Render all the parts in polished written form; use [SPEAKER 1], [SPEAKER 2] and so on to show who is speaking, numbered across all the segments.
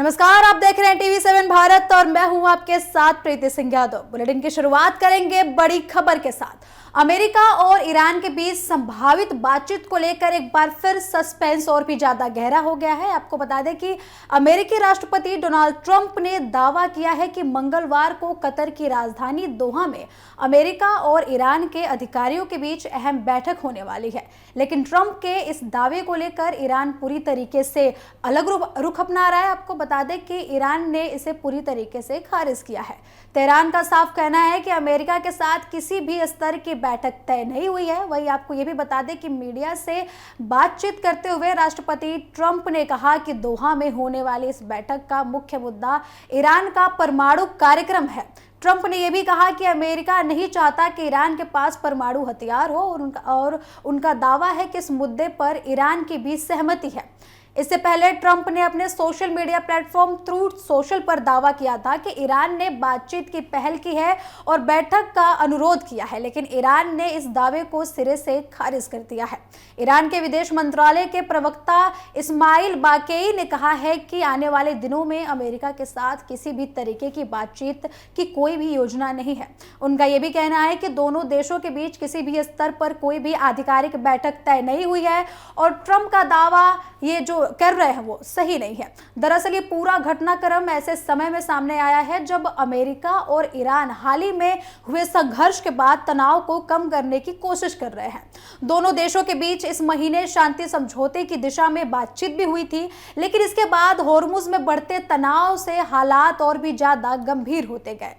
[SPEAKER 1] नमस्कार, आप देख रहे हैं टीवी7 भारत और मैं हूं आपके साथ प्रीति सिंह यादव। बुलेटिन की शुरुआत करेंगे बड़ी खबर के साथ। अमेरिका और ईरान के बीच संभावित बातचीत को लेकर एक बार फिर सस्पेंस और भी ज्यादा गहरा हो गया है। आपको बता दें कि अमेरिकी राष्ट्रपति डोनाल्ड ट्रंप ने दावा किया है कि मंगलवार को कतर की राजधानी दोहा में अमेरिका और ईरान के अधिकारियों के बीच अहम बैठक होने वाली है। लेकिन ट्रंप के इस दावे को लेकर ईरान पूरी तरीके से अलग रुख अपना रहा है। आपको बता दें कि ईरान ने इसे पूरी तरीके से खारिज किया है। तेहरान का साफ कहना है कि अमेरिका के साथ किसी भी स्तर की बैठक तय नहीं हुई है। वहीं आपको ये भी बता दें कि मीडिया से बातचीत करते हुए राष्ट्रपति ट्रंप ने कहा कि दोहा में होने वाली इस बैठक का मुख्य मुद्दा ईरान का परमाणु कार्यक्रम है। ट्रंप ने यह भी कहा कि अमेरिका नहीं चाहता कि ईरान के पास परमाणु हथियार हो और उनका दावा है कि इस मुद्दे पर ईरान की भी सहमति है। इससे पहले ट्रंप ने अपने social media platform truth social पर दावा किया था कि ईरान ने बातचीत की पहल की है और बैठक का अनुरोध किया है, लेकिन ईरान ने इस दावे को सिरे से खारिज कर दिया है। ईरान के विदेश मंत्रालय के प्रवक्ता इस्माइल बाकेई ने कहा है कि आने वाले दिनों में अमेरिका के साथ किसी भी तरीके की बातचीत की कोई भी योजना नहीं है। उनका यह भी कहना है कि दोनों देशों के बीच किसी भी स्तर पर कोई भी आधिकारिक बैठक तय नहीं हुई है और ट्रंप का दावा ये जो कर रहे हैं वो सही नहीं है। दरअसल ये पूरा घटनाक्रम ऐसे समय में सामने आया है जब अमेरिका और ईरान हाल ही में हुए संघर्ष के बाद तनाव को कम करने की कोशिश कर रहे हैं। दोनों देशों के बीच इस महीने शांति समझौते की दिशा में बातचीत भी हुई थी, लेकिन इसके बाद होर्मुज में बढ़ते तनाव से हालात और भी ज्यादा गंभीर होते गए।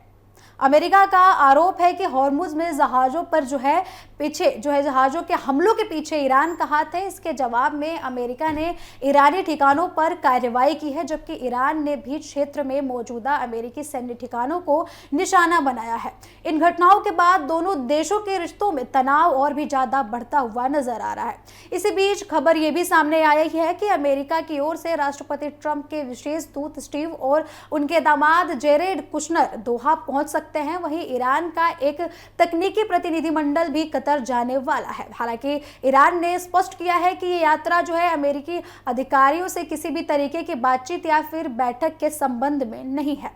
[SPEAKER 1] अमेरिका का आरोप है कि होर्मुज में जहाजों पर जहाजों के हमलों के पीछे ईरान का हाथ है। इसके जवाब में अमेरिका ने ईरानी ठिकानों पर कार्रवाई की है, जबकि ईरान ने भी क्षेत्र में मौजूदा अमेरिकी सैन्य ठिकानों को निशाना बनाया है। इन घटनाओं के बाद दोनों देशों के रिश्तों में तनाव और भी ज्यादा बढ़ता हुआ नजर आ रहा है। इसी बीच खबर यह भी सामने आई है कि अमेरिका की ओर से राष्ट्रपति ट्रंप के विशेष दूत स्टीव और उनके दामाद जेरेड कुशनर दोहा पहुंच सकते हैं। वहीं ईरान का एक तकनीकी प्रतिनिधिमंडल भी कतर जाने वाला है। हालांकि ईरान ने स्पष्ट किया है कि ये यात्रा जो है अमेरिकी अधिकारियों से किसी भी तरीके की बातचीत या फिर बैठक के संबंध में नहीं है।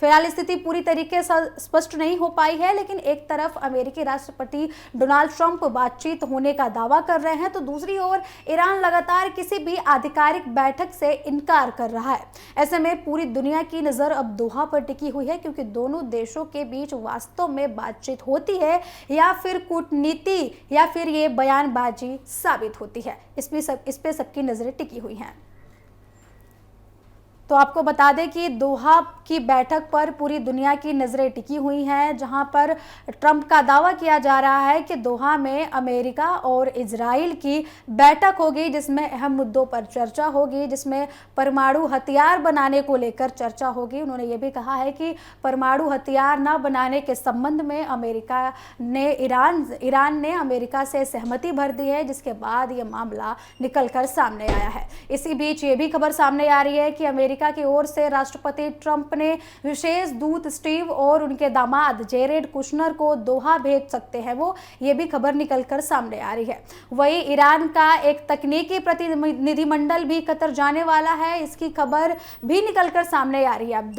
[SPEAKER 1] फिलहाल स्थिति पूरी तरीके से स्पष्ट नहीं हो पाई है, लेकिन एक तरफ अमेरिकी राष्ट्रपति डोनाल्ड ट्रंप बातचीत होने का दावा कर रहे हैं तो दूसरी ओर ईरान लगातार किसी भी आधिकारिक बैठक से इनकार कर रहा है। ऐसे में पूरी दुनिया की नजर अब दोहा पर टिकी हुई है, क्योंकि दोनों देशों के बीच वास्तव में बातचीत होती है या फिर कूटनीति या फिर ये बयानबाजी साबित होती है। इस पे सबकी नजरें टिकी हुई हैं। तो आपको बता दें कि दोहा की बैठक पर पूरी दुनिया की नज़रें टिकी हुई हैं, जहां पर ट्रंप का दावा किया जा रहा है कि दोहा में अमेरिका और इजराइल की बैठक होगी, जिसमें अहम मुद्दों पर चर्चा होगी, जिसमें परमाणु हथियार बनाने को लेकर चर्चा होगी। उन्होंने ये भी कहा है कि परमाणु हथियार न बनाने के संबंध में ईरान ने अमेरिका से सहमति भर दी है, जिसके बाद ये मामला निकलकर सामने आया है। इसी बीच ये भी खबर सामने आ रही है कि अमेरिका की ओर से राष्ट्रपति ट्रंप ने विशेष दूत स्टीव और उनके दामाद जेरेड कुशनर को दोहा भेज सकते हैं वो, ये भी खबर निकलकर सामने आ रही है। वहीं ईरान का एक तकनीकी प्रतिनिधिमंडल भी कतर जाने वाला है, इसकी खबर भी निकलकर सामने आ रही है। अब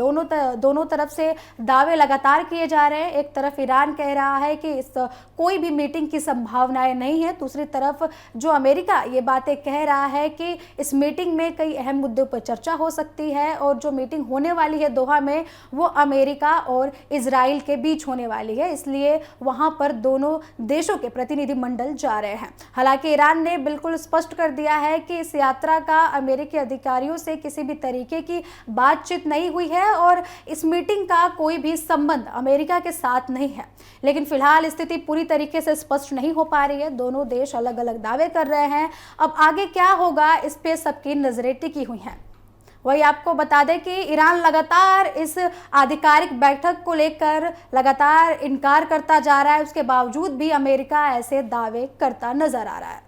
[SPEAKER 1] दोनों तरफ से दावे लगातार किए जा रहे हैं। एक तरफ ईरान कह रहा है कि इस कोई भी मीटिंग की संभावनाएं नहीं है, दूसरी तरफ जो अमेरिका ये बातें कह रहा है कि इस मीटिंग में कई अहम मुद्दों पर चर्चा हो सकती है और जो मीटिंग होने वाली है दोहा में वो अमेरिका और इजराइल के बीच होने वाली है, इसलिए वहां पर दोनों देशों के प्रतिनिधिमंडल जा रहे हैं। हालांकि ईरान ने बिल्कुल स्पष्ट कर दिया है कि इस यात्रा का अमेरिकी अधिकारियों से किसी भी तरीके की बातचीत नहीं हुई है और इस मीटिंग का कोई भी संबंध अमेरिका के साथ नहीं है। लेकिन फिलहाल स्थिति पूरी तरीके से स्पष्ट नहीं हो पा रही है। दोनों देश अलग अलग दावे कर रहे हैं। अब आगे क्या होगा इस पे सबकी नजरें टिकी हुई हैं। वही आपको बता दें कि ईरान लगातार इस आधिकारिक बैठक को लेकर लगातार इनकार करता जा रहा है, उसके बावजूद भी अमेरिका ऐसे दावे करता नजर आ रहा है।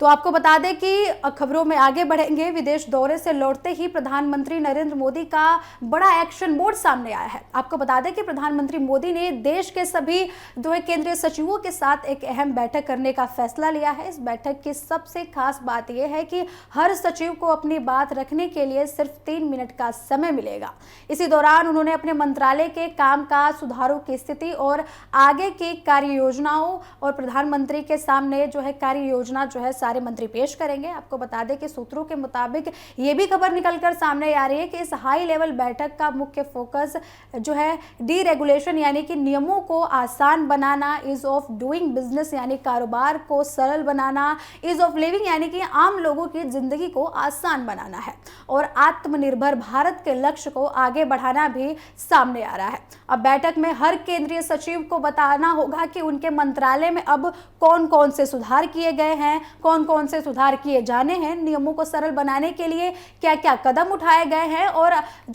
[SPEAKER 1] तो आपको बता दें कि खबरों में आगे बढ़ेंगे। विदेश दौरे से लौटते ही प्रधानमंत्री नरेंद्र मोदी का बड़ा एक्शन मोड सामने आया है। आपको बता दें कि प्रधानमंत्री मोदी ने देश के सभी केंद्रीय सचिवों के साथ एक अहम बैठक करने का फैसला लिया है। इस बैठक की सबसे खास बात यह है कि हर सचिव को अपनी बात रखने के लिए सिर्फ 3 मिनट का समय मिलेगा। इसी दौरान उन्होंने अपने मंत्रालय के कामकाज, सुधारों की स्थिति और आगे की कार्य योजनाओं और प्रधानमंत्री के सामने कार्य योजना सारे मंत्री पेश करेंगे। आपको बता दें कि सूत्रों के मुताबिक ये भी खबर निकलकर सामने आ रही है कि इस हाई लेवल बैठक का मुख्य फोकस डीरेगुलेशन यानी कि नियमों को आसान बनाना, ईज ऑफ डूइंग बिजनेस यानी कारोबार को सरल बनाना, ईज ऑफ लिविंग यानी कि आम लोगों की जिंदगी को आसान बनाना है और आत्मनिर्भर भारत के लक्ष्य को आगे बढ़ाना भी सामने आ रहा है। अब बैठक में हर केंद्रीय सचिव को बताना होगा कि उनके मंत्रालय में अब कौन कौन से सुधार किए गए हैं, कौन कौन से सुधार किए जाने हैं, नियमों को सरल बनाने के लिए क्या क्या कदम उठाए गए हैं और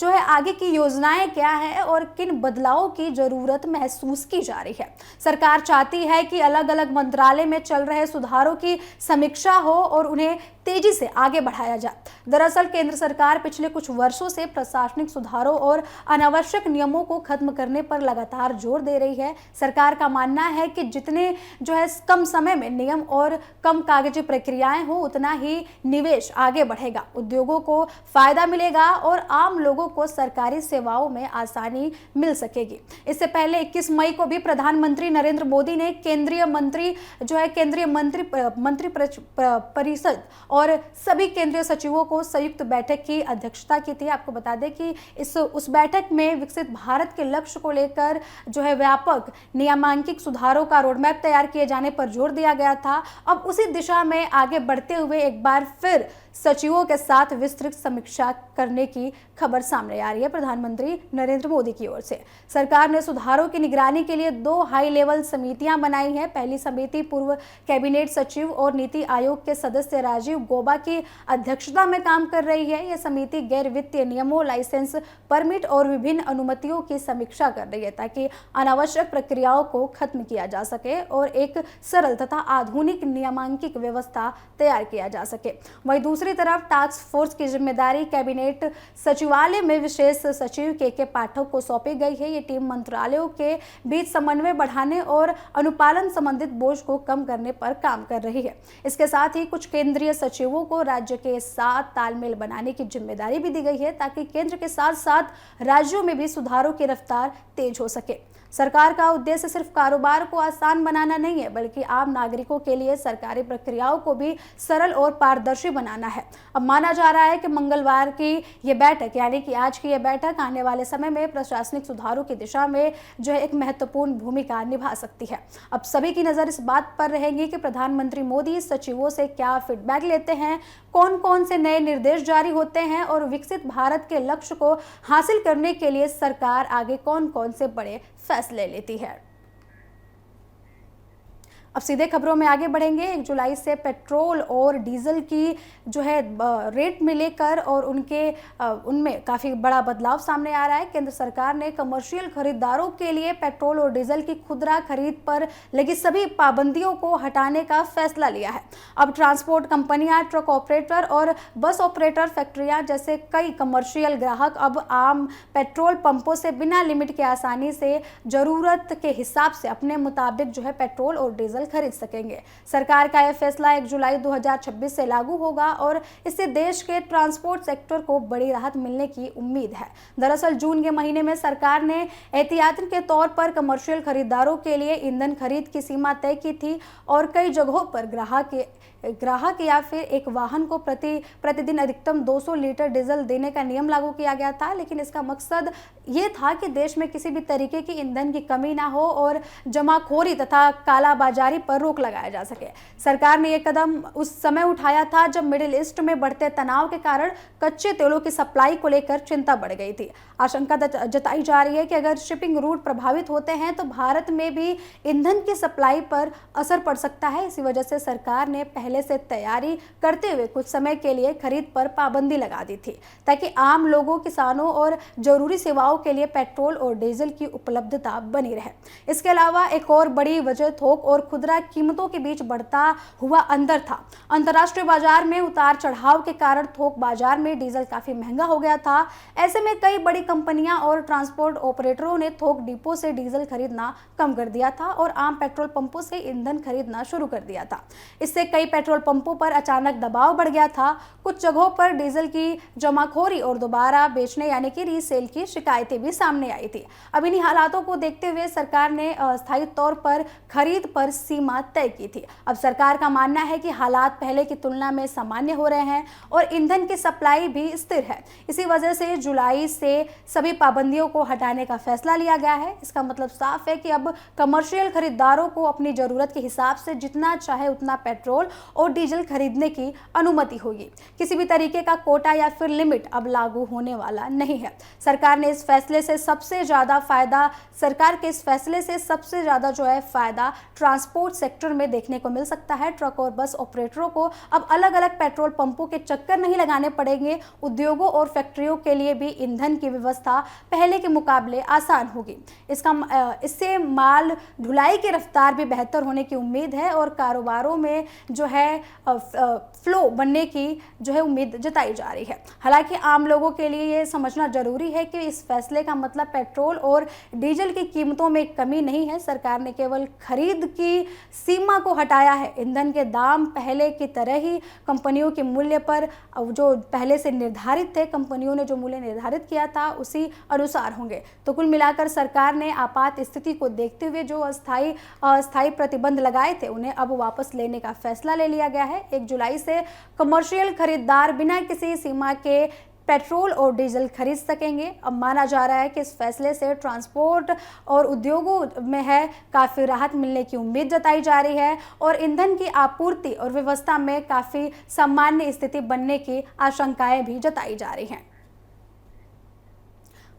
[SPEAKER 1] आगे की योजनाएं क्या है और किन बदलावों की जरूरत महसूस की जा रही है। सरकार चाहती है कि अलग अलग मंत्रालय में चल रहे सुधारों की समीक्षा हो और उन्हें तेजी से आगे बढ़ाया जाए। दरअसल केंद्र सरकार पिछले कुछ वर्षों से प्रशासनिक सुधारों और अनावश्यक नियमों को खत्म करने पर लगातार जोर दे रही है। सरकार का मानना है कि जितने कम समय में नियम और कम कागजी प्रक्रियाएं हो, उतना ही निवेश आगे बढ़ेगा, उद्योगों को फायदा मिलेगा और आम लोगों को सरकारी सेवाओं में आसानी मिल सकेगी। इससे पहले 21 मई को भी प्रधानमंत्री नरेंद्र मोदी ने केंद्रीय मंत्री परिषद और सभी केंद्रीय सचिवों को संयुक्त बैठक की अध्यक्षता की थी। आपको बता दें कि उस बैठक में विकसित भारत के लक्ष्य को लेकर व्यापक नियामकीय सुधारों का रोडमैप तैयार किए जाने पर जोर दिया गया था। अब उसी दिशा में आगे बढ़ते हुए एक बार फिर सचिवों के साथ विस्तृत समीक्षा करने की खबर सामने आ रही है प्रधानमंत्री नरेंद्र मोदी की ओर से। सरकार ने सुधारों की निगरानी के लिए 2 हाई लेवल समितियां बनाई हैं। पहली समिति पूर्व कैबिनेट सचिव और नीति आयोग के सदस्य राजीव गौबा की अध्यक्षता में काम कर रही है। यह समिति गैर वित्तीय नियमों, लाइसेंस, परमिट और विभिन्न अनुमतियों की समीक्षा कर रही है ताकि अनावश्यक प्रक्रियाओं को खत्म किया जा सके और एक सरल तथा आधुनिक नियामकीय व्यवस्था तैयार किया जा सके। वहीं दूसरी तरफ टास्क फोर्स की जिम्मेदारी कैबिनेट सचिवालय में विशेष सचिव के पाठक को सौंपी गई है। ये टीम मंत्रालयों के बीच समन्वय बढ़ाने और अनुपालन संबंधित बोझ को कम करने पर काम कर रही है। इसके साथ ही कुछ केंद्रीय सचिवों को राज्य के साथ तालमेल बनाने की जिम्मेदारी भी दी गई है ताकि केंद्र के साथ साथ राज्यों में भी सुधारों की रफ्तार तेज हो सके। सरकार का उद्देश्य सिर्फ कारोबार को आसान बनाना नहीं है, बल्कि आम नागरिकों के लिए सरकारी प्रक्रियाओं को भी सरल और पारदर्शी बनाना है। अब माना जा रहा है कि मंगलवार की ये बैठक यानी कि आज की ये बैठक आने वाले समय में प्रशासनिक सुधारों की दिशा में एक महत्वपूर्ण भूमिका निभा सकती है। अब सभी की नज़र इस बात पर रहेगी कि प्रधानमंत्री मोदी सचिवों से क्या फीडबैक लेते हैं, कौन कौन से नए निर्देश जारी होते हैं और विकसित भारत के लक्ष्य को हासिल करने के लिए सरकार आगे कौन कौन से बड़े फैसले लेती है। अब सीधे खबरों में आगे बढ़ेंगे। 1 जुलाई से पेट्रोल और डीजल की रेट में लेकर और उनमें काफ़ी बड़ा बदलाव सामने आ रहा है। केंद्र सरकार ने कमर्शियल खरीदारों के लिए पेट्रोल और डीजल की खुदरा खरीद पर लगी सभी पाबंदियों को हटाने का फैसला लिया है। अब ट्रांसपोर्ट कंपनियां, ट्रक ऑपरेटर और बस ऑपरेटर, फैक्ट्रियां जैसे कई कमर्शियल ग्राहक अब आम पेट्रोल पंपों से बिना लिमिट के आसानी से ज़रूरत के हिसाब से अपने मुताबिक पेट्रोल और डीजल खरीद सकेंगे। सरकार का यह फैसला 1 जुलाई 2026 से लागू होगा और इससे देश के ट्रांसपोर्ट सेक्टर को बड़ी राहत मिलने की उम्मीद है। दरअसल जून के महीने में सरकार ने एहतियातन के तौर पर कमर्शियल खरीदारों के लिए ईंधन खरीद की सीमा तय की थी और कई जगहों पर ग्राहक या फिर एक वाहन को प्रतिदिन अधिकतम 200 लीटर डीजल देने का नियम लागू किया गया था। लेकिन इसका मकसद ये था कि देश में किसी भी तरीके की ईंधन की कमी ना हो और जमाखोरी तथा कालाबाजारी पर रोक लगाया जा सके। सरकार ने यह कदम उस समय उठाया था जब मिडिल ईस्ट में बढ़ते तनाव के कारण कच्चे तेलों की सप्लाई को लेकर चिंता बढ़ गई थी। आशंका जताई जा रही है कि अगर शिपिंग रूट प्रभावित होते हैं तो भारत में भी ईंधन की सप्लाई पर असर पड़ सकता है। इसी वजह से सरकार ने पहले से तैयारी करते हुए कुछ समय के लिए खरीद पर पाबंदी लगा दी थी ताकि आम लोगों, किसानों और जरूरी सेवाओं के लिए पेट्रोल और डीजल की उपलब्धता बनी रहे। इसके अलावा एक और बड़ी वजह थोक और खुदरा कीमतों के बीच बढ़ता हुआ अंतर था। अंतर्राष्ट्रीय बाजार में उतार चढ़ाव के कारण थोक बाजार में डीजल काफी महंगा हो गया था। ऐसे में कई बड़ी कंपनियां और ट्रांसपोर्ट ऑपरेटरों ने थोक डिपो से डीजल खरीदना कम कर दिया था और आम पेट्रोल पंपों से ईंधन खरीदना शुरू कर दिया था। इससे कई पेट्रोल पंपों पर अचानक दबाव बढ़ गया था। कुछ जगहों पर डीजल की जमाखोरी और दोबारा बेचने यानी कि रीसेल की शिकायतें भी सामने आई थी। अब इन्हीं हालातों को देखते हुए सरकार ने अस्थायी तौर पर खरीद पर सीमा तय की थी। अब सरकार का मानना है कि हालात पहले की तुलना में सामान्य हो रहे हैं और ईंधन की सप्लाई भी स्थिर है। इसी वजह से जुलाई से सभी पाबंदियों को हटाने का फैसला लिया गया है। इसका मतलब साफ है कि अब कमर्शियल खरीदारों को अपनी जरूरत के हिसाब से जितना चाहे उतना पेट्रोल और डीजल खरीदने की अनुमति होगी। किसी भी तरीके का कोटा या फिर लिमिट अब लागू होने वाला नहीं है। सरकार के इस फैसले से सबसे ज्यादा जो है फायदा ट्रांसपोर्ट सेक्टर में देखने को मिल सकता है। ट्रक और बस ऑपरेटरों को अब अलग अलग पेट्रोल पंपों के चक्कर नहीं लगाने पड़ेंगे। उद्योगों और फैक्ट्रियों के लिए भी ईंधन की व्यवस्था पहले के मुकाबले आसान होगी। इससे माल ढुलाई की रफ्तार भी बेहतर होने की उम्मीद है और कारोबारों में जो है फ्लो बनने की जो है उम्मीद जताई जा रही है। हालांकि आम लोगों के लिए ये समझना जरूरी है कि इस फैसले का मतलब पेट्रोल और डीजल की कीमतों में कमी नहीं है। सरकार ने केवल खरीद की सीमा को हटाया है। ईंधन के दाम पहले की तरह ही कंपनियों के मूल्य पर जो पहले से निर्धारित थे, कंपनियों ने जो मूल्य निर्धारित किया था उसी अनुसार होंगे। तो कुल मिलाकर सरकार ने आपात स्थिति को देखते हुए जो अस्थायी प्रतिबंध लगाए थे उन्हें अब वापस लेने का फैसला ले लिया गया है। 1 जुलाई से कमर्शियल खरीदार बिना किसी सीमा के पेट्रोल और डीजल खरीद सकेंगे। अब माना जा रहा है कि इस फैसले से ट्रांसपोर्ट और उद्योगों में है काफ़ी राहत मिलने की उम्मीद जताई जा रही है और ईंधन की आपूर्ति और व्यवस्था में काफ़ी सामान्य स्थिति बनने की आशंकाएं भी जताई जा रही हैं।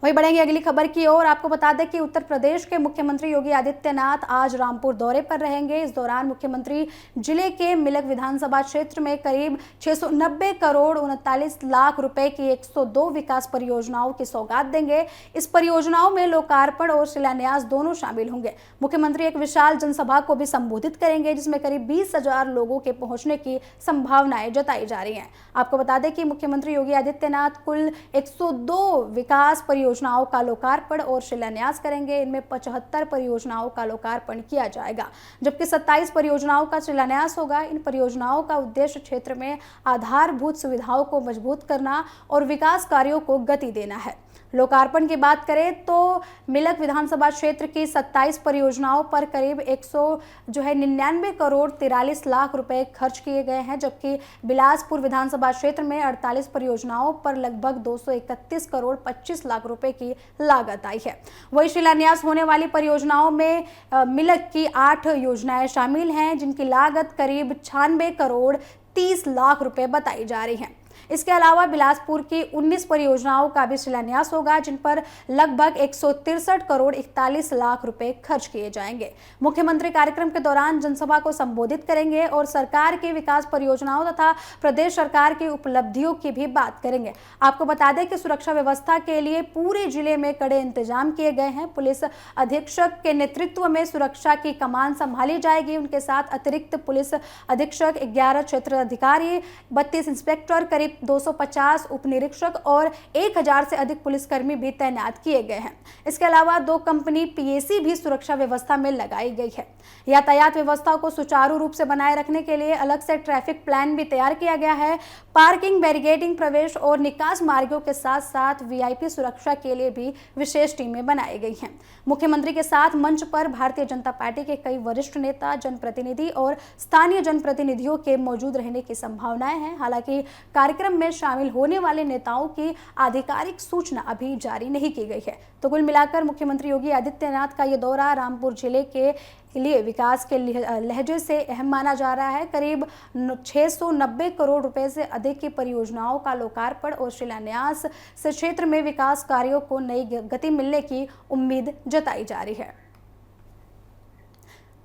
[SPEAKER 1] वहीं बढ़ेंगे अगली खबर की ओर। आपको बता दें कि उत्तर प्रदेश के मुख्यमंत्री योगी आदित्यनाथ आज रामपुर दौरे पर रहेंगे। इस दौरान मुख्यमंत्री जिले के मिलक विधानसभा क्षेत्र में करीब 690 करोड़ 39 लाख रुपए की 102 विकास परियोजनाओं की सौगात देंगे। इस परियोजनाओं में लोकार्पण और शिलान्यास दोनों शामिल होंगे। मुख्यमंत्री एक विशाल जनसभा को भी संबोधित करेंगे जिसमें करीब 20,000 लोगों के पहुंचने की संभावनाएं जताई जा रही हैं। आपको बता दें कि मुख्यमंत्री योगी आदित्यनाथ कुल 102 विकास परियोजनाओं का लोकार्पण और शिलान्यास करेंगे। इनमें 75 परियोजनाओं का लोकार्पण किया जाएगा जबकि 27 परियोजनाओं का शिलान्यास होगा। इन परियोजनाओं का उद्देश्य क्षेत्र में आधारभूत सुविधाओं को मजबूत करना और विकास कार्यों को गति देना है। लोकार्पण की बात करें तो मिलक विधानसभा क्षेत्र की 27 परियोजनाओं पर करीब 199 करोड़ 43 लाख रुपए खर्च किए गए हैं जबकि बिलासपुर विधानसभा क्षेत्र में 48 परियोजनाओं पर लगभग 231 करोड़ 25 लाख रुपए की लागत आई है। वही शिलान्यास होने वाली परियोजनाओं में मिलक की 8 योजनाएं शामिल हैं जिनकी लागत करीब 96 करोड़ 30 लाख रुपए बताई जा रही है। इसके अलावा बिलासपुर की 19 परियोजनाओं का भी शिलान्यास होगा जिन पर लगभग 163 करोड़ 41 लाख रुपए खर्च किए जाएंगे। मुख्यमंत्री कार्यक्रम के दौरान जनसभा को संबोधित करेंगे और सरकार की विकास परियोजनाओं तथा प्रदेश सरकार की उपलब्धियों की भी बात करेंगे। आपको बता दें कि सुरक्षा व्यवस्था के लिए पूरे जिले में कड़े इंतजाम किए गए हैं। पुलिस अधीक्षक के नेतृत्व में सुरक्षा की कमान संभाली जाएगी। उनके साथ अतिरिक्त पुलिस अधीक्षक, 11 क्षेत्र अधिकारी, 32 इंस्पेक्टर, करीब 250 उप निरीक्षक और 1000 से अधिक पुलिसकर्मी भी तैनात किए गए हैं। इसके अलावा 2 कंपनी पीएसी भी सुरक्षा व्यवस्था में लगाई गई है। यातायात व्यवस्था को सुचारू रूप से बनाए रखने के लिए अलग से ट्रैफिक प्लान भी तैयार किया गया है। पार्किंग, बैरिकेडिंग, प्रवेश और निकास मार्गों के साथ साथ वीआईपी सुरक्षा के लिए भी विशेष टीमें बनाई गई हैं। मुख्यमंत्री के साथ मंच पर भारतीय जनता पार्टी के कई वरिष्ठ नेता, जनप्रतिनिधि और स्थानीय जनप्रतिनिधियों के मौजूद रहने की संभावनाएं हैं। हालांकि कार्यक्रम में शामिल होने वाले नेताओं की आधिकारिक सूचना अभी जारी नहीं की गई है। तो कुल मिलाकर मुख्यमंत्री योगी आदित्यनाथ का ये दौरा रामपुर जिले के लिए विकास के लहजे से अहम माना जा रहा है। करीब 690 करोड़ रुपए से अधिक की परियोजनाओं का लोकार्पण और शिलान्यास से क्षेत्र में विकास कार्यों को नई गति मिलने की उम्मीद जताई जा रही है।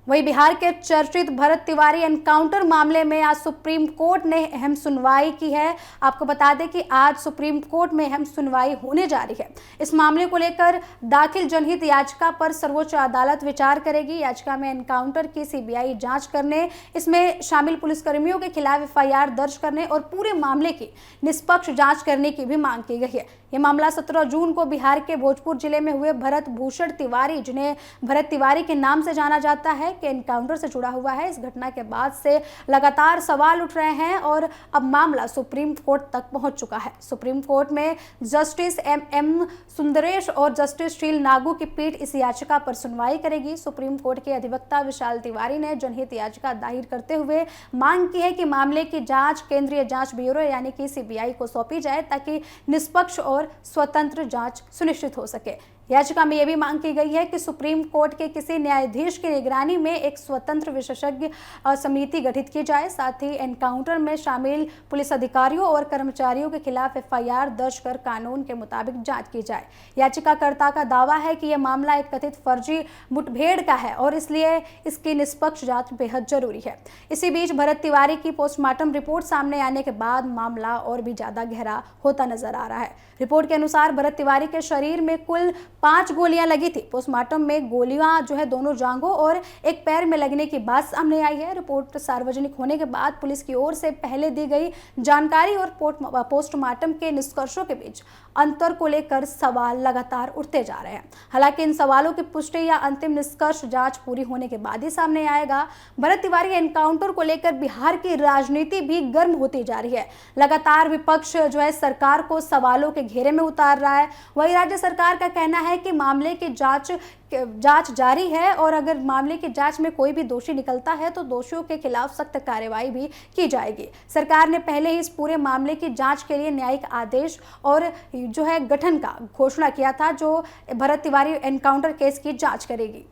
[SPEAKER 1] वहीं बिहार के चर्चित भरत तिवारी एनकाउंटर मामले में आज सुप्रीम कोर्ट ने अहम सुनवाई की है। आपको बता दें कि आज सुप्रीम कोर्ट में अहम सुनवाई होने जा रही है। इस मामले को लेकर दाखिल जनहित याचिका पर सर्वोच्च अदालत विचार करेगी। याचिका में एनकाउंटर की सीबीआई जांच करने, इसमें शामिल पुलिसकर्मियों के खिलाफ एफआईआर दर्ज करने और पूरे मामले की निष्पक्ष जांच करने की भी मांग की गई है। यह मामला 17 जून को बिहार के भोजपुर जिले में हुए भरत भूषण तिवारी, जिन्हें भरत तिवारी के नाम से जाना जाता है, के एनकाउंटर से जुड़ा हुआ है। इस घटना के बाद से लगातार सवाल उठ रहे हैं और अब मामला सुप्रीम कोर्ट तक पहुंच चुका है। सुप्रीम कोर्ट में जस्टिस एम सुंदरेश और जस्टिस शील नागू की पीठ इस याचिका पर सुनवाई करेगी। सुप्रीम कोर्ट के अधिवक्ता विशाल तिवारी ने जनहित याचिका दायर करते हुए मांग की है कि मामले की जांच केंद्रीय जांच ब्यूरो यानी कि सीबीआई को सौंपी जाए ताकि निष्पक्ष और स्वतंत्र जांच सुनिश्चित हो सके। याचिका में यह भी मांग की गई है कि सुप्रीम कोर्ट के किसी न्यायाधीश की निगरानी में एक स्वतंत्र विशेषज्ञ समिति गठित की जाए। साथ ही एनकाउंटर में शामिल पुलिस अधिकारियों और कर्मचारियों के खिलाफ एफआईआर दर्ज कर कानून के मुताबिक जांच की जाए। याचिकाकर्ता का दावा है कि यह मामला एक कथित फर्जी मुठभेड़ का है और इसलिए इसकी निष्पक्ष जांच बेहद जरूरी है। इसी बीच भरत तिवारी की पोस्टमार्टम रिपोर्ट सामने आने के बाद मामला और भी ज्यादा गहरा होता नजर आ रहा है। रिपोर्ट के अनुसार भरत तिवारी के शरीर में कुल 5 गोलियां लगी थी। पोस्टमार्टम में गोलियां दोनों जांघों और एक पैर में लगने की बात सामने आई है। रिपोर्ट सार्वजनिक होने के बाद पुलिस की ओर से पहले दी गई जानकारी और पोस्टमार्टम के निष्कर्षों के बीच अंतर को लेकर सवाल लगातार उठते जा रहे हैं। हालांकि इन सवालों की पुष्टि या अंतिम निष्कर्ष जांच पूरी होने के बाद ही सामने आएगा। भरत तिवारी एनकाउंटर को लेकर बिहार की राजनीति भी गर्म होती जा रही है। लगातार विपक्ष सरकार को सवालों के घेरे में उतार रहा है। वहीं राज्य सरकार का कहना है कि मामले की जांच जारी है और अगर मामले की जांच में कोई भी दोषी निकलता है तो दोषियों के खिलाफ सख्त कार्रवाई भी की जाएगी। सरकार ने पहले ही इस पूरे मामले की जांच के लिए न्यायिक आदेश और गठन का घोषणा किया था, जो भरत तिवारी एनकाउंटर केस की जांच करेगी।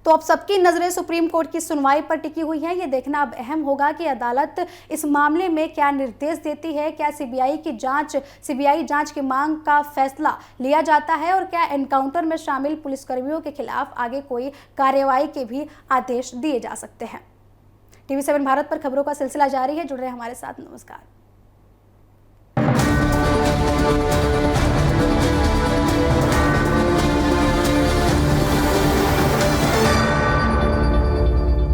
[SPEAKER 1] तो अब सबकी नजरें सुप्रीम कोर्ट की सुनवाई पर टिकी हुई है। ये देखना अब अहम होगा कि अदालत इस मामले में क्या निर्देश देती है। क्या सीबीआई जांच की मांग का फैसला लिया जाता है और क्या एनकाउंटर में शामिल पुलिसकर्मियों के खिलाफ आगे कोई कार्रवाई के भी आदेश दिए जा सकते हैं। टीवी 7 भारत पर खबरों का सिलसिला जारी है। जुड़ रहे हमारे साथ। नमस्कार।